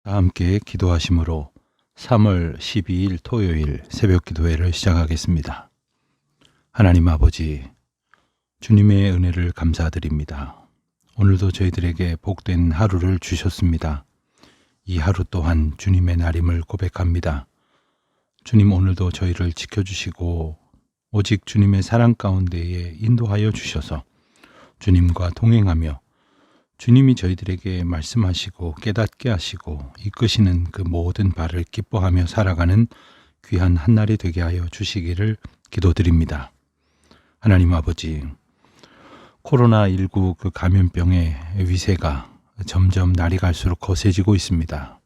함께 기도하심으로 3월 12일 토요일 새벽 기도회를 시작하겠습니다. 하나님 아버지, 주님의 은혜를 감사드립니다. 오늘도 저희들에게 복된 하루를 주셨습니다. 이 하루 또한 주님의 날임을 고백합니다. 주님, 오늘도 저희를 지켜주시고 오직 주님의 사랑 가운데에 인도하여 주셔서 주님과 동행하며 주님이 저희들에게 말씀하시고 깨닫게 하시고 이끄시는 그 모든 바를 기뻐하며 살아가는 귀한 한날이 되게 하여 주시기를 기도드립니다. 하나님 아버지, 코로나19 그 감염병의 위세가 점점 날이 갈수록 거세지고 있습니다.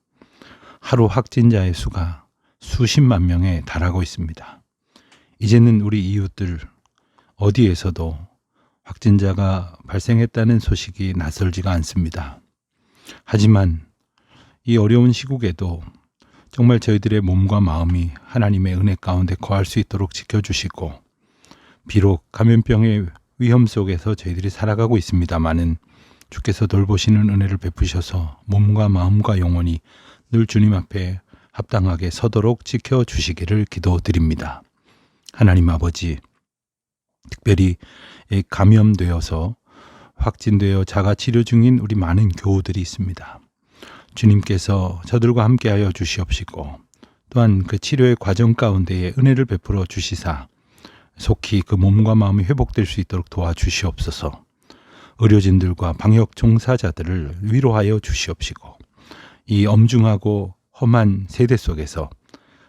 하루 확진자의 수가 수십만 명에 달하고 있습니다. 이제는 우리 이웃들 어디에서도 확진자가 발생했다는 소식이 낯설지가 않습니다. 하지만 이 어려운 시국에도 정말 저희들의 몸과 마음이 하나님의 은혜 가운데 거할 수 있도록 지켜주시고, 비록 감염병의 위험 속에서 저희들이 살아가고 있습니다마는 주께서 돌보시는 은혜를 베푸셔서 몸과 마음과 영혼이 늘 주님 앞에 합당하게 서도록 지켜주시기를 기도드립니다. 하나님 아버지, 특별히 감염되어서 확진되어 자가 치료 중인 우리 많은 교우들이 있습니다. 주님께서 저들과 함께하여 주시옵시고, 또한 그 치료의 과정 가운데에 은혜를 베풀어 주시사 속히 그 몸과 마음이 회복될 수 있도록 도와주시옵소서. 의료진들과 방역 종사자들을 위로하여 주시옵시고, 이 엄중하고 험한 세대 속에서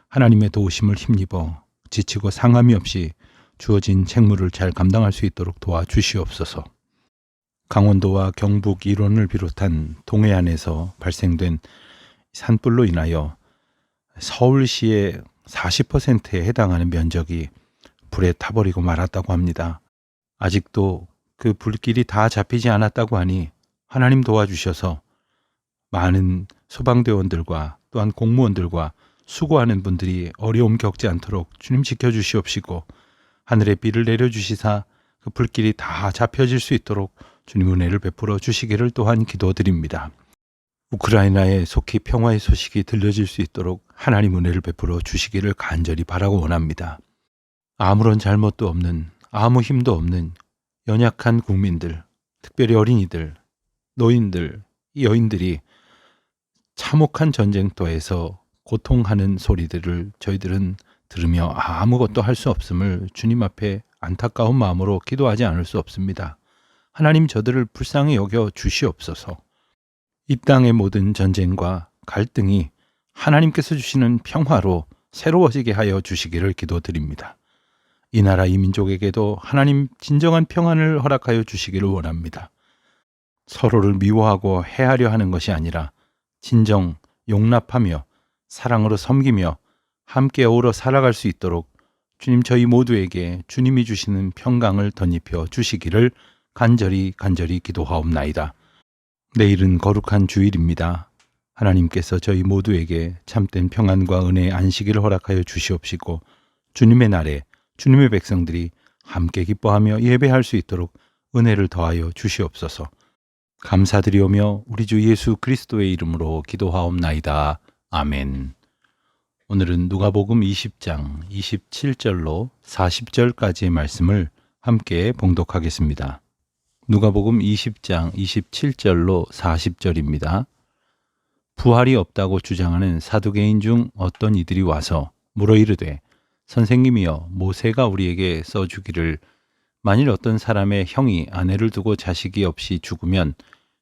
하나님의 도우심을 힘입어 지치고 상함이 없이 주어진 책무를 잘 감당할 수 있도록 도와주시옵소서. 강원도와 경북 일원을 비롯한 동해안에서 발생된 산불로 인하여 서울시의 40%에 해당하는 면적이 불에 타버리고 말았다고 합니다. 아직도 그 불길이 다 잡히지 않았다고 하니 하나님 도와주셔서 많은 소방대원들과 또한 공무원들과 수고하는 분들이 어려움 겪지 않도록 주님 지켜주시옵시고, 하늘에 비를 내려주시사 그 불길이 다 잡혀질 수 있도록 주님 은혜를 베풀어 주시기를 또한 기도드립니다. 우크라이나에 속히 평화의 소식이 들려질 수 있도록 하나님 은혜를 베풀어 주시기를 간절히 바라고 원합니다. 아무런 잘못도 없는, 아무 힘도 없는 연약한 국민들, 특별히 어린이들, 노인들, 여인들이 참혹한 전쟁터에서 고통하는 소리들을 저희들은 들으며 아무것도 할 수 없음을 주님 앞에 안타까운 마음으로 기도하지 않을 수 없습니다. 하나님, 저들을 불쌍히 여겨 주시옵소서. 이 땅의 모든 전쟁과 갈등이 하나님께서 주시는 평화로 새로워지게 하여 주시기를 기도드립니다. 이 나라 이 민족에게도 하나님 진정한 평안을 허락하여 주시기를 원합니다. 서로를 미워하고 해하려 하는 것이 아니라 진정 용납하며 사랑으로 섬기며 함께 어우러 살아갈 수 있도록 주님, 저희 모두에게 주님이 주시는 평강을 덧입혀 주시기를 간절히 기도하옵나이다. 내일은 거룩한 주일입니다. 하나님께서 저희 모두에게 참된 평안과 은혜의 안식일을 허락하여 주시옵시고, 주님의 날에 주님의 백성들이 함께 기뻐하며 예배할 수 있도록 은혜를 더하여 주시옵소서. 감사드리오며 우리 주 예수 그리스도의 이름으로 기도하옵나이다. 아멘. 오늘은 누가복음 20장 27절로 40절까지의 말씀을 함께 봉독하겠습니다. 누가복음 20장 27절로 40절입니다. 부활이 없다고 주장하는 사두개인 중 어떤 이들이 와서 물어 이르되, 선생님이여, 모세가 우리에게 써주기를 만일 어떤 사람의 형이 아내를 두고 자식이 없이 죽으면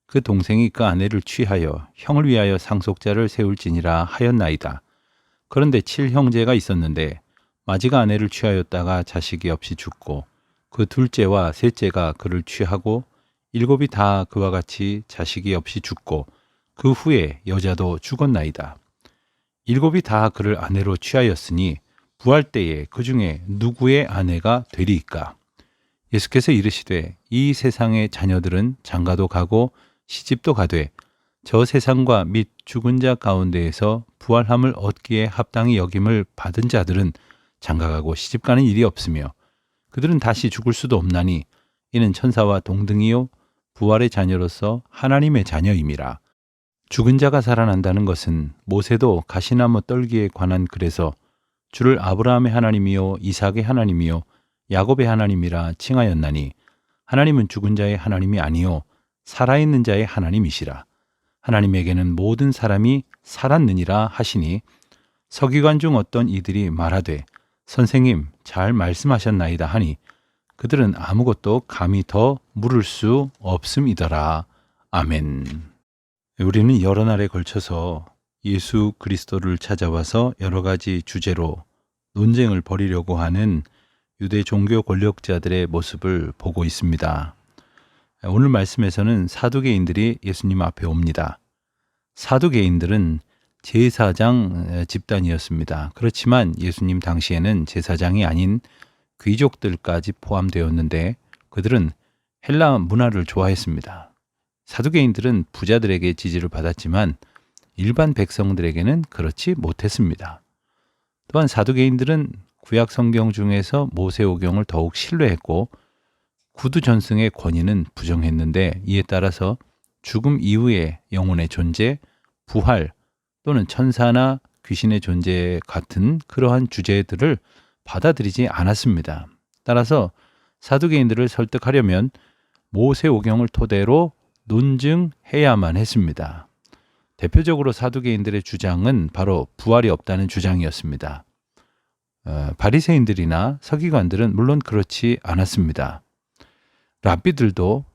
그 동생이 그 아내를 취하여 형을 위하여 상속자를 세울지니라 하였나이다. 그런데 7형제가 있었는데 마지가 아내를 취하였다가 자식이 없이 죽고 그 둘째와 셋째가 그를 취하고 7이 다 그와 같이 자식이 없이 죽고 그 후에 여자도 죽었나이다. 7이 다 그를 아내로 취하였으니 부활 때에 그 중에 누구의 아내가 되리이까? 예수께서 이르시되, 이 세상의 자녀들은 장가도 가고 시집도 가되 저 세상과 및 죽은 자 가운데에서 부활함을 얻기에 합당히 여김을 받은 자들은 장가가고 시집가는 일이 없으며 그들은 다시 죽을 수도 없나니 이는 천사와 동등이요 부활의 자녀로서 하나님의 자녀임이라. 죽은 자가 살아난다는 것은 모세도 가시나무 떨기에 관한 글에서 주를 아브라함의 하나님이요 이삭의 하나님이요 야곱의 하나님이라 칭하였나니 하나님은 죽은 자의 하나님이 아니요 살아있는 자의 하나님이시라. 하나님에게는 모든 사람이 살았느니라 하시니 서기관 중 어떤 이들이 말하되 선생님 잘 말씀하셨나이다 하니 그들은 아무것도 감히 더 물을 수 없음이더라. 아멘. 우리는 여러 날에 걸쳐서 예수 그리스도를 찾아와서 여러 가지 주제로 논쟁을 벌이려고 하는 유대 종교 권력자들의 모습을 보고 있습니다. 오늘 말씀에서는 사두개인들이 예수님 앞에 옵니다. 사두개인들은 제사장 집단이었습니다. 그렇지만 예수님 당시에는 제사장이 아닌 귀족들까지 포함되었는데 그들은 헬라 문화를 좋아했습니다. 사두개인들은 부자들에게 지지를 받았지만 일반 백성들에게는 그렇지 못했습니다. 또한 사두개인들은 구약 성경 중에서 모세오경을 더욱 신뢰했고 구두 전승의 권위는 부정했는데 이에 따라서 죽음 이후의 영혼의 존재, 부활 또는 천사나 귀신의 존재 같은 그러한 주제들을 받아들이지 않았습니다. 따라서 사두개인들을 설득하려면 모세오경을 토대로 논증해야만 했습니다. 대표적으로 사두개인들의 주장은 바로 부활이 없다는 주장이었습니다. 바리새인들이나 서기관들은 물론 그렇지 않았습니다. 랍비들도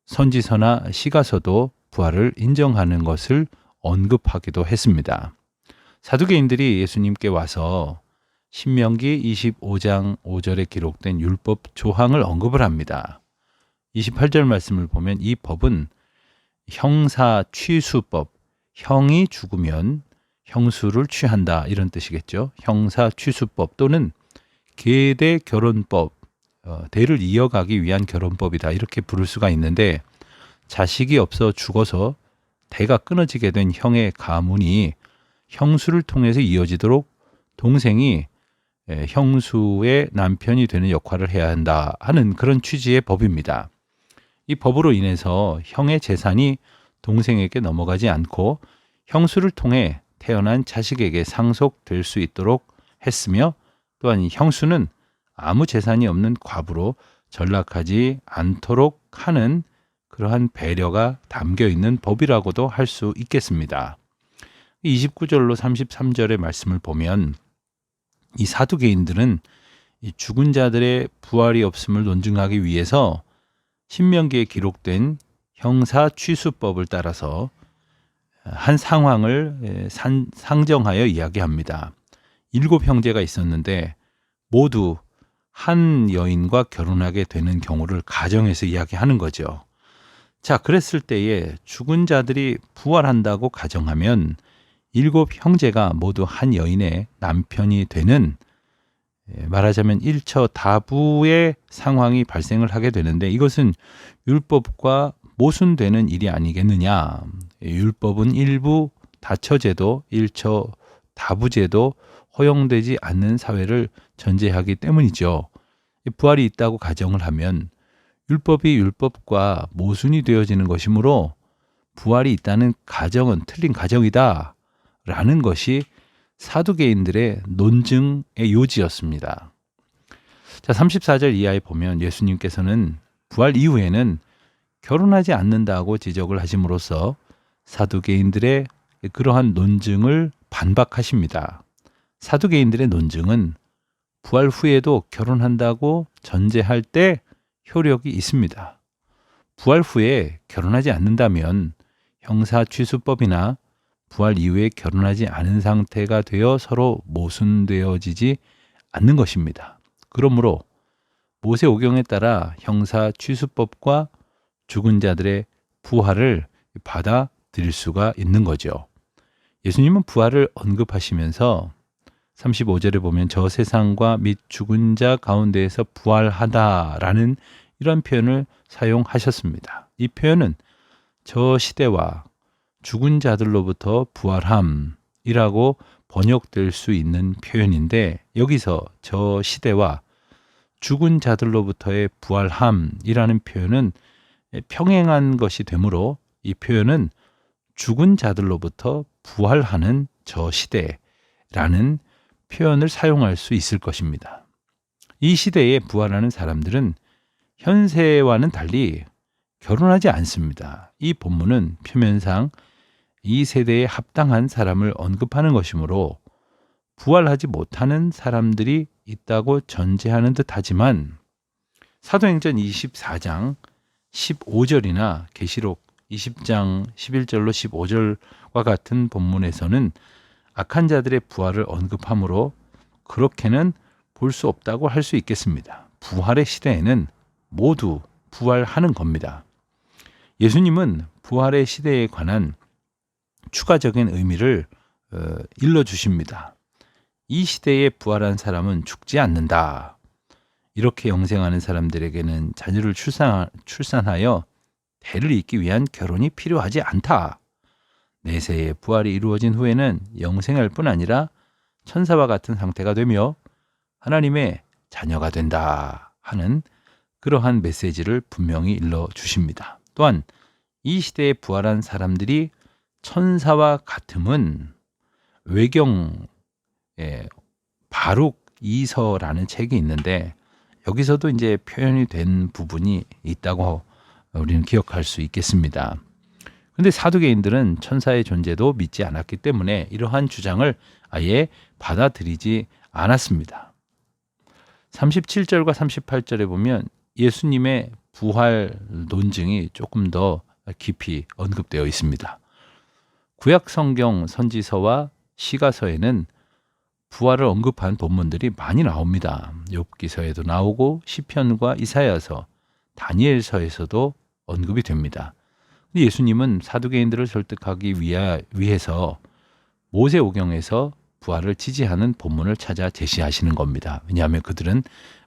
선지서나 시가서도 부활을 인정하는 것을 언급하기도 했습니다. 사두개인들이 예수님께 와서 신명기 25장 5절에 기록된 율법 조항을 언급을 합니다. 28절 말씀을 보면 이 법은 형사 취수법, 형이 죽으면 형수를 취한다 이런 뜻이겠죠. 형사 취수법 또는 계대 결혼법, 대를 이어가기 위한 결혼법이다 이렇게 부를 수가 있는데 자식이 없어 죽어서 대가 끊어지게 된 형의 가문이 형수를 통해서 이어지도록 동생이 형수의 남편이 되는 역할을 해야 한다 하는 그런 취지의 법입니다. 이 법으로 인해서 형의 재산이 동생에게 넘어가지 않고 형수를 통해 태어난 자식에게 상속될 수 있도록 했으며 또한 형수는 아무 재산이 없는 과부로 전락하지 않도록 하는 그러한 배려가 담겨 있는 법이라고도 할 수 있겠습니다. 29절로 33절의 말씀을 보면 이 사두개인들은 이 죽은 자들의 부활이 없음을 논증하기 위해서 신명기에 기록된 형사 취수법을 따라서 한 상황을 상정하여 이야기합니다. 7 형제가 있었는데 모두 한 여인과 결혼하게 되는 경우를 가정해서 이야기하는 거죠. 자, 그랬을 때에 죽은 자들이 부활한다고 가정하면 7 형제가 모두 한 여인의 남편이 되는 말하자면 일처다부의 상황이 발생을 하게 되는데 이것은 율법과 모순되는 일이 아니겠느냐. 율법은 일부 다처제도, 일처다부제도 허용되지 않는 사회를 전제하기 때문이죠. 부활이 있다고 가정을 하면 율법이 율법과 모순이 되어지는 것이므로 부활이 있다는 가정은 틀린 가정이다 라는 것이 사두개인들의 논증의 요지였습니다. 자, 34절 이하에 보면 예수님께서는 부활 이후에는 결혼하지 않는다고 지적을 하심으로써 사두개인들의 그러한 논증을 반박하십니다. 사두개인들의 논증은 부활 후에도 결혼한다고 전제할 때 효력이 있습니다. 부활 후에 결혼하지 않는다면 형사취수법이나 부활 이후에 결혼하지 않은 상태가 되어 서로 모순되어지지 않는 것입니다. 그러므로 모세오경에 따라 형사취수법과 죽은 자들의 부활을 받아들일 수가 있는 거죠. 예수님은 부활을 언급하시면서 35절에 보면 저 세상과 및 죽은 자 가운데에서 부활하다라는 이런 표현을 사용하셨습니다. 이 표현은 저 시대와 죽은 자들로부터 부활함이라고 번역될 수 있는 표현인데 여기서 저 시대와 죽은 자들로부터의 부활함이라는 표현은 평행한 것이 되므로 이 표현은 죽은 자들로부터 부활하는 저 시대라는 표현을 사용할 수 있을 것입니다. 이 시대에 부활하는 사람들은 현세와는 달리 결혼하지 않습니다. 이 본문은 표면상 이 세대에 합당한 사람을 언급하는 것이므로 부활하지 못하는 사람들이 있다고 전제하는 듯하지만 사도행전 24장 15절이나 계시록 20장 11절로 15절과 같은 본문에서는 악한 자들의 부활을 언급하므로 그렇게는 볼 수 없다고 할 수 있겠습니다. 부활의 시대에는 모두 부활하는 겁니다. 예수님은 부활의 시대에 관한 추가적인 의미를 일러주십니다. 이 시대에 부활한 사람은 죽지 않는다. 이렇게 영생하는 사람들에게는 자녀를 출산하여 대를 잇기 위한 결혼이 필요하지 않다. 내세의 부활이 이루어진 후에는 영생할 뿐 아니라 천사와 같은 상태가 되며 하나님의 자녀가 된다 하는 그러한 메시지를 분명히 일러주십니다. 또한 이 시대에 부활한 사람들이 천사와 같음은 외경에 바룩 이서라는 책이 있는데 여기서도 이제 표현이 된 부분이 있다고 우리는 기억할 수 있겠습니다. 그런데 사두개인들은 천사의 존재도 믿지 않았기 때문에 이러한 주장을 아예 받아들이지 않았습니다. 37절과 38절에 보면 예수님의 부활 논증이 조금 더 깊이 언급되어 있습니다. 구약 성경 선지서와 시가서에는 부활을 언급한 본문들이 많이 나옵니다. 욥기서에도 나오고 시편과 이사야서, 다니엘서에서도 언급이 됩니다. 예수님은 사두개인들을 설득하기 위해서 모세오경에서 부활을 지지하는 본문을 찾아 제시하시는 겁니다. 왜냐하면 그들은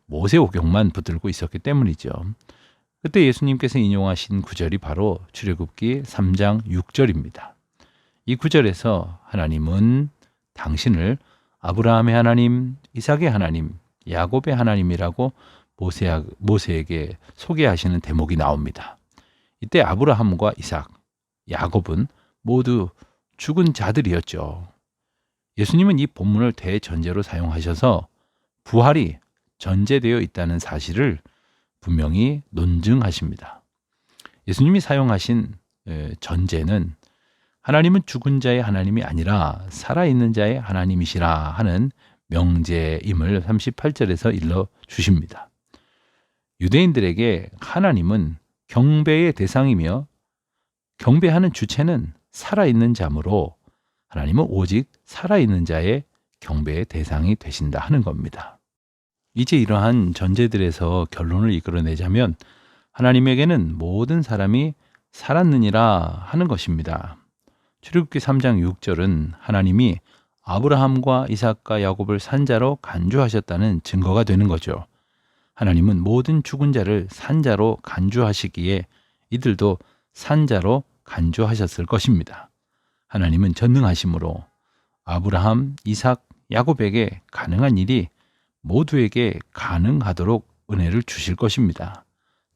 모세오경만 붙들고 있었기 때문이죠. 그때 예수님께서 인용하신 구절이 바로 출애굽기 3장 6절입니다. 이 구절에서 하나님은 당신을 아브라함의 하나님, 이삭의 하나님, 야곱의 하나님이라고 모세에게 소개하시는 대목이 나옵니다. 이때 아브라함과 이삭, 야곱은 모두 죽은 자들이었죠. 예수님은 이 본문을 대전제로 사용하셔서 부활이 전제되어 있다는 사실을 분명히 논증하십니다. 예수님이 사용하신 전제는 하나님은 죽은 자의 하나님이 아니라 살아있는 자의 하나님이시라 하는 명제임을 38절에서 일러주십니다. 유대인들에게 하나님은 경배의 대상이며 경배하는 주체는 살아있는 자므로 하나님은 오직 살아있는 자의 경배의 대상이 되신다 하는 겁니다. 이제 이러한 전제들에서 결론을 이끌어내자면 하나님에게는 모든 사람이 살았느니라 하는 것입니다. 출애굽기 3장 6절은 하나님이 아브라함과 이삭과 야곱을 산자로 간주하셨다는 증거가 되는 거죠. 하나님은 모든 죽은 자를 산자로 간주하시기에 이들도 산자로 간주하셨을 것입니다. 하나님은 전능하심으로 아브라함, 이삭, 야곱에게 가능한 일이 모두에게 가능하도록 은혜를 주실 것입니다.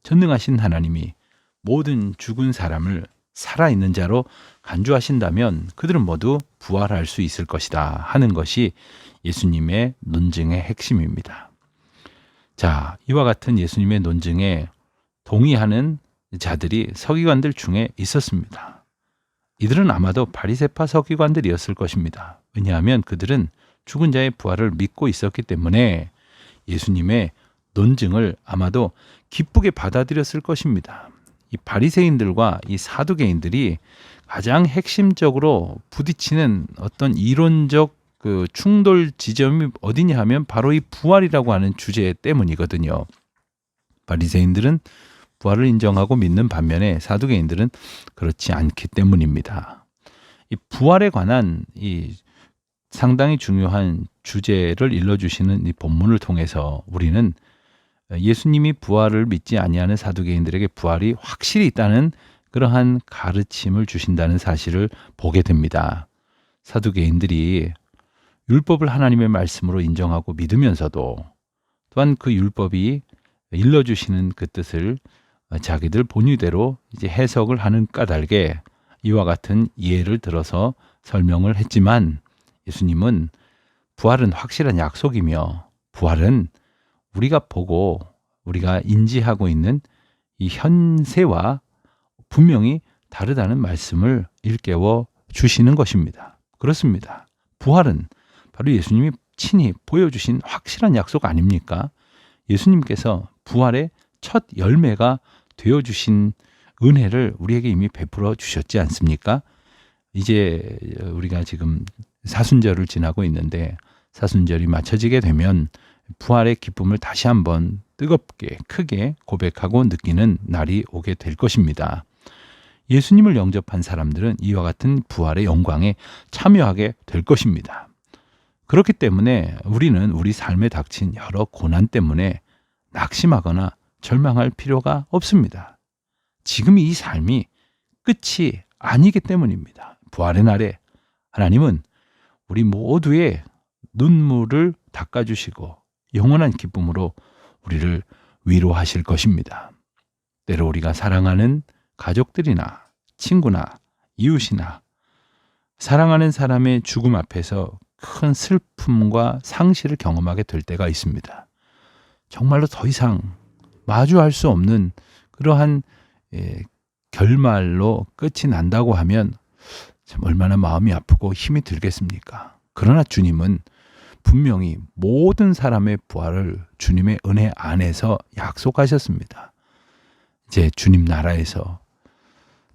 전능하신 하나님이 모든 죽은 사람을 살아있는 자로 간주하신다면 그들은 모두 부활할 수 있을 것이다 하는 것이 예수님의 논증의 핵심입니다. 자, 이와 같은 예수님의 논증에 동의하는 자들이 서기관들 중에 있었습니다. 이들은 아마도 바리새파 서기관들이었을 것입니다. 왜냐하면 그들은 죽은 자의 부활을 믿고 있었기 때문에 예수님의 논증을 아마도 기쁘게 받아들였을 것입니다. 이 바리새인들과 이 사두개인들이 가장 핵심적으로 부딪히는 어떤 이론적 충돌 지점이 어디냐 하면 바로 이 부활이라고 하는 주제 때문이거든요. 바리새인들은 부활을 인정하고 믿는 반면에 사두개인들은 그렇지 않기 때문입니다. 이 부활에 관한 이 상당히 중요한 주제를 일러주시는 이 본문을 통해서 우리는 예수님이 부활을 믿지 아니하는 사두개인들에게 부활이 확실히 있다는 그러한 가르침을 주신다는 사실을 보게 됩니다. 사두개인들이 율법을 하나님의 말씀으로 인정하고 믿으면서도 또한 그 율법이 일러주시는 그 뜻을 자기들 본의대로 이제 해석을 하는 까닭에 이와 같은 예를 들어서 설명을 했지만 예수님은 부활은 확실한 약속이며 부활은 우리가 보고 우리가 인지하고 있는 이 현세와 분명히 다르다는 말씀을 일깨워 주시는 것입니다. 그렇습니다. 부활은 바로 예수님이 친히 보여주신 확실한 약속 아닙니까? 예수님께서 부활의 첫 열매가 되어주신 은혜를 우리에게 이미 베풀어 주셨지 않습니까? 이제 우리가 지금 사순절을 지나고 있는데 사순절이 맞춰지게 되면 부활의 기쁨을 다시 한번 뜨겁게 크게 고백하고 느끼는 날이 오게 될 것입니다. 예수님을 영접한 사람들은 이와 같은 부활의 영광에 참여하게 될 것입니다. 그렇기 때문에 우리는 우리 삶에 닥친 여러 고난 때문에 낙심하거나 절망할 필요가 없습니다. 지금 이 삶이 끝이 아니기 때문입니다. 부활의 날에 하나님은 우리 모두의 눈물을 닦아주시고 영원한 기쁨으로 우리를 위로하실 것입니다. 때로 우리가 사랑하는 가족들이나 친구나 이웃이나 사랑하는 사람의 죽음 앞에서 큰 슬픔과 상실을 경험하게 될 때가 있습니다. 정말로 더 이상 마주할 수 없는 그러한 결말로 끝이 난다고 하면 참 얼마나 마음이 아프고 힘이 들겠습니까? 그러나 주님은 분명히 모든 사람의 부활을 주님의 은혜 안에서 약속하셨습니다. 이제 주님 나라에서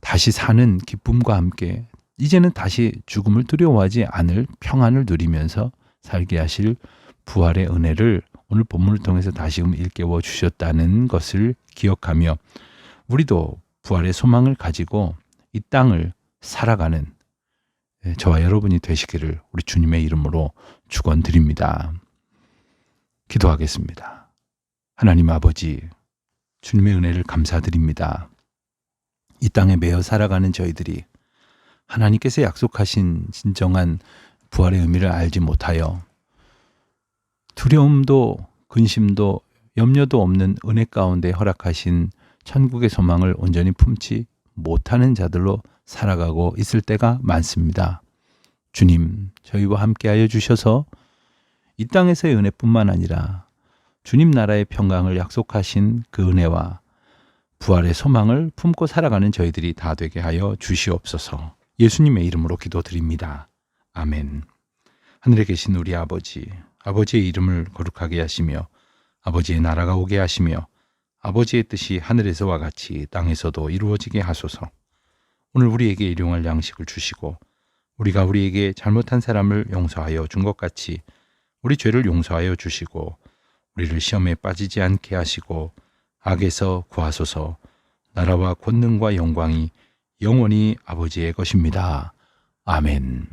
다시 사는 기쁨과 함께 이제는 다시 죽음을 두려워하지 않을 평안을 누리면서 살게 하실 부활의 은혜를 오늘 본문을 통해서 다시금 일깨워 주셨다는 것을 기억하며 우리도 부활의 소망을 가지고 이 땅을 살아가는 저와 여러분이 되시기를 우리 주님의 이름으로 축원드립니다. 기도하겠습니다. 하나님 아버지, 주님의 은혜를 감사드립니다. 이 땅에 매여 살아가는 저희들이 하나님께서 약속하신 진정한 부활의 의미를 알지 못하여 두려움도 근심도 염려도 없는 은혜 가운데 허락하신 천국의 소망을 온전히 품지 못하는 자들로 살아가고 있을 때가 많습니다. 주님, 저희와 함께하여 주셔서 이 땅에서의 은혜뿐만 아니라 주님 나라의 평강을 약속하신 그 은혜와 부활의 소망을 품고 살아가는 저희들이 다 되게 하여 주시옵소서. 예수님의 이름으로 기도드립니다. 아멘. 하늘에 계신 우리 아버지, 아버지의 이름을 거룩하게 하시며 아버지의 나라가 오게 하시며 아버지의 뜻이 하늘에서와 같이 땅에서도 이루어지게 하소서. 오늘 우리에게 일용할 양식을 주시고 우리가 우리에게 잘못한 사람을 용서하여 준 것 같이 우리 죄를 용서하여 주시고 우리를 시험에 빠지지 않게 하시고 악에서 구하소서. 나라와 권능과 영광이 영원히 아버지의 것입니다. 아멘.